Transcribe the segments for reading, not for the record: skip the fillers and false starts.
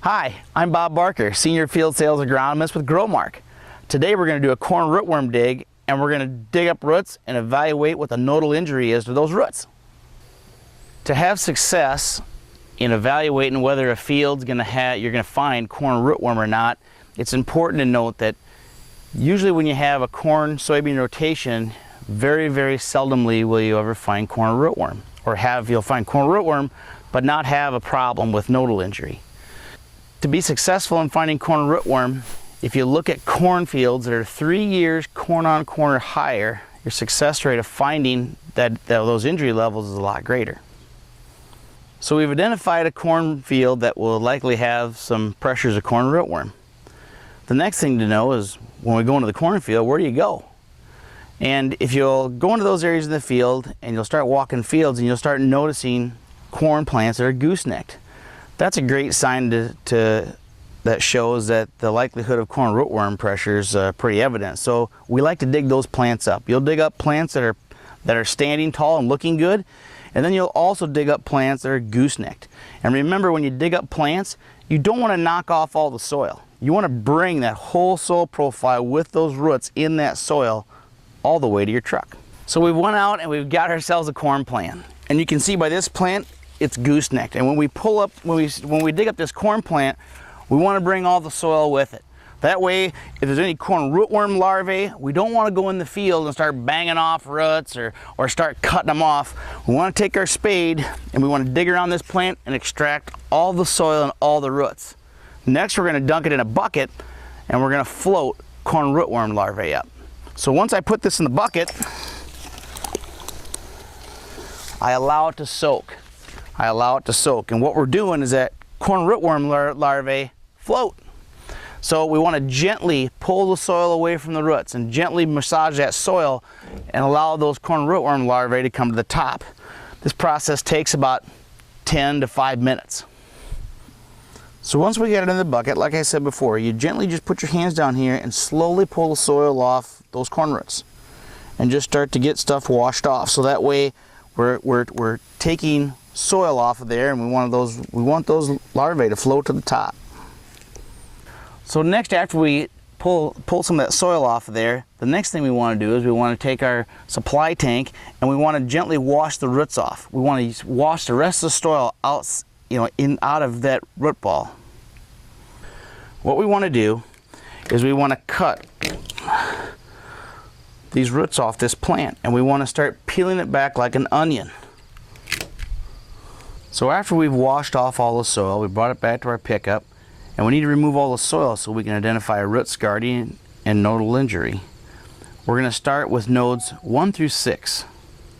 Hi, I'm Bob Barker, Senior Field Sales Agronomist with Growmark. Today we're going to do a corn rootworm dig, and we're going to dig up roots and evaluate what the nodal injury is to those roots. To have success in evaluating whether a field's you're going to find corn rootworm or not, it's important to note that usually when you have a corn-soybean rotation, very seldomly will you ever find corn rootworm, or you'll find corn rootworm but not have a problem with nodal injury. To be successful in finding corn rootworm, if you look at cornfields that are 3 years corn on corn or higher, your success rate of finding those injury levels is a lot greater. So we've identified a cornfield that will likely have some pressures of corn rootworm. The next thing to know is when we go into the cornfield, where do you go? And if you'll go into those areas in the field and you'll start walking fields and you'll start noticing corn plants that are goosenecked, that's a great sign that shows that the likelihood of corn rootworm pressure is pretty evident. So we like to dig those plants up. You'll dig up plants that are standing tall and looking good, and then you'll also dig up plants that are goosenecked. And remember, when you dig up plants, you don't want to knock off all the soil. You want to bring that whole soil profile with those roots in that soil all the way to your truck. So we went out and we've got ourselves a corn plant, and you can see by this plant it's goosenecked. And when we dig up this corn plant, we want to bring all the soil with it. That way, if there's any corn rootworm larvae, we don't want to go in the field and start banging off roots or start cutting them off. We want to take our spade and we want to dig around this plant and extract all the soil and all the roots. Next, we're going to dunk it in a bucket and we're going to float corn rootworm larvae up. So once I put this in the bucket, I allow it to soak. And what we're doing is that corn rootworm larvae float. So we want to gently pull the soil away from the roots and gently massage that soil and allow those corn rootworm larvae to come to the top. This process takes about 10 to 5 minutes. So once we get it in the bucket, like I said before, you gently just put your hands down here and slowly pull the soil off those corn roots and just start to get stuff washed off. So that way we're taking soil off of there, and we want those larvae to float to the top. So next, after we pull some of that soil off of there, the next thing we want to do is we want to take our supply tank and we want to gently wash the roots off. We want to wash the rest of the soil out, out of that root ball. What we want to do is we want to cut these roots off this plant, and we want to start peeling it back like an onion. So after we've washed off all the soil, we brought it back to our pickup, and we need to remove all the soil so we can identify a root scarring and nodal injury. We're going to start with nodes 1 through 6.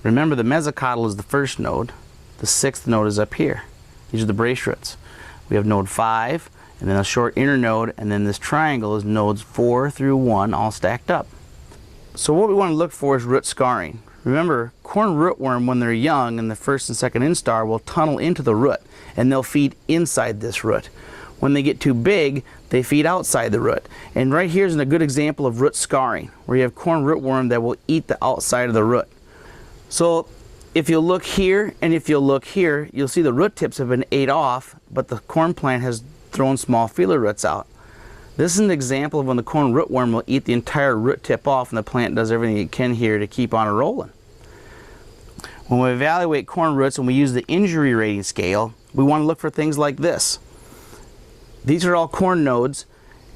Remember, the mesocotyl is the first node. The 6th node is up here. These are the brace roots. We have node 5, and then a short inner node, and then this triangle is nodes 4 through 1 all stacked up. So what we want to look for is root scarring. Remember, corn rootworm, when they're young and the first and second instar, will tunnel into the root and they'll feed inside this root. When they get too big, they feed outside the root. And right here is a good example of root scarring, where you have corn rootworm that will eat the outside of the root. So if you look here and if you look here, you'll see the root tips have been ate off, but the corn plant has thrown small feeler roots out. This is an example of when the corn rootworm will eat the entire root tip off and the plant does everything it can here to keep on rolling. When we evaluate corn roots and we use the injury rating scale, we want to look for things like this. These are all corn nodes,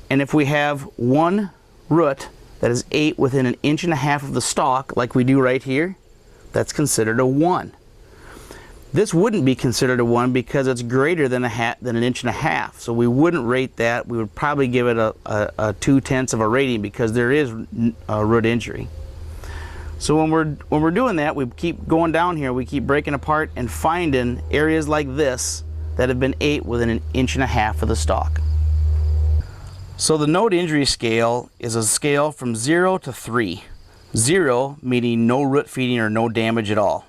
and if we have one root that is ate within 1.5 inches of the stalk, like we do right here, that's considered a 1. This wouldn't be considered a 1 because it's greater than 1.5 inches. So we wouldn't rate that. We would probably give it a 0.2 of a rating because there is a root injury. So when we're doing that, we keep going down here. We keep breaking apart and finding areas like this that have been ate within 1.5 inches of the stalk. So the node injury scale is a scale from 0 to 3. 0 meaning no root feeding or no damage at all.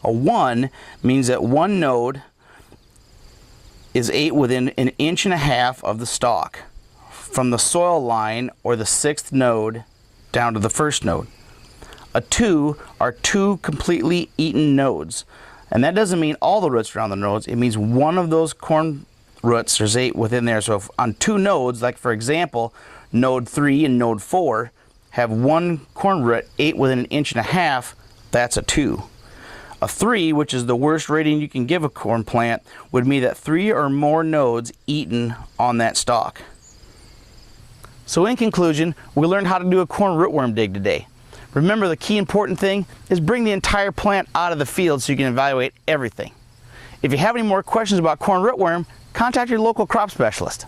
A 1 means that one node is ate within 1.5 inches of the stalk, from the soil line or the 6th node down to the 1st node. A 2 are 2 completely eaten nodes. And that doesn't mean all the roots around the nodes. It means one of those corn roots. There's 8 within there. So if on 2 nodes, like for example, node 3 and node 4 have 1 corn root 8 within 1.5 inches, that's a 2. A 3, which is the worst rating you can give a corn plant, would mean that 3 or more nodes eaten on that stalk. So in conclusion, we learned how to do a corn rootworm dig today. Remember, the key important thing is bring the entire plant out of the field so you can evaluate everything. If you have any more questions about corn rootworm, contact your local crop specialist.